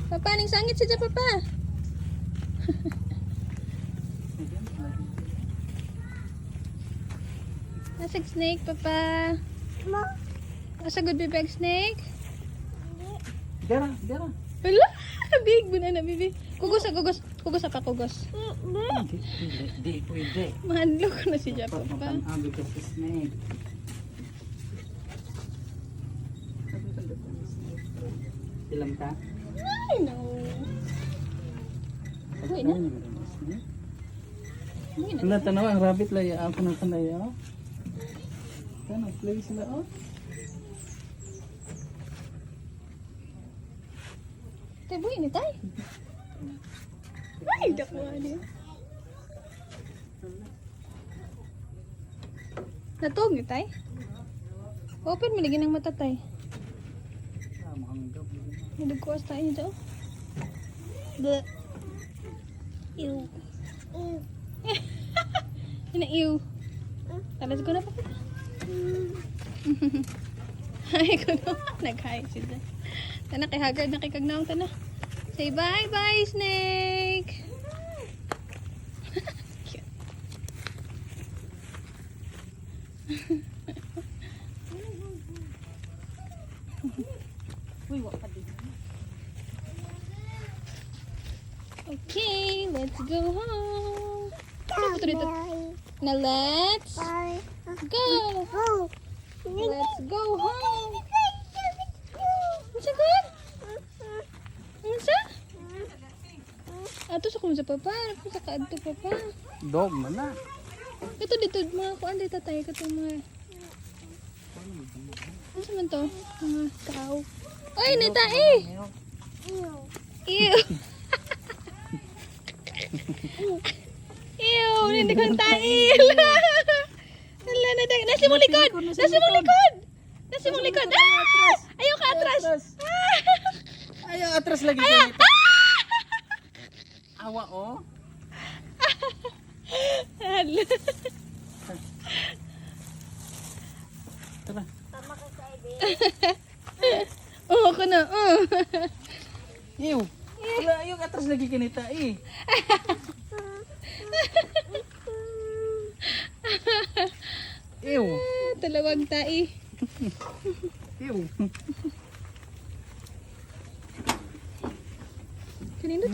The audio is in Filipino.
Papa, ning sangit siya papa. Nasag snake papa. Asa good bibig snake? Dara, dara. Hala, big banana bibi. Kugos. Kugos apa kugos? Di pwede. Mahadlo ko na siya papa. Pag-abig ka sa snake. Ilang ka? Ay no. Uy na. Uy na. Wala tanaw ang rabbit lay ako ng kanay oh. Tanaw play sila oh. Tay buhay ni tay. Ay, dakuha niya. Natog ni tay. Open mo lagi ng mata tay. Nagkuwas tayo nito. Bleh. Ew. Ew. Talas ko na pa. Ay ko na. Nag-hi sila. Tana kay Haggard na kay Kagnaong tana. Say bye-bye, snake! Cute. Uy, wak pa din. Okay, let's go home. Ano po dito? Na let's go! Let's go home! Unsa good? Unsa? Ato sa kung sa papa, sa kaadto papa. Dog man na. Ito dito mga kuan dito tayo katong mga. Ano man to? Mga tao. Ay, nita eh. Ew. Ew, hindi kong tail. Hala na dag. Nasi mong likod. Nasi mong likod. Nasi mong likod. Ah! Ayaw ka atras. Ayaw atras lagi ganito. Awa oh. Hala. Tara. Oh, ako na. Ew. Wala ayaw atras lagi ganito eh. Ew. Talawag tai. Ew. Kanino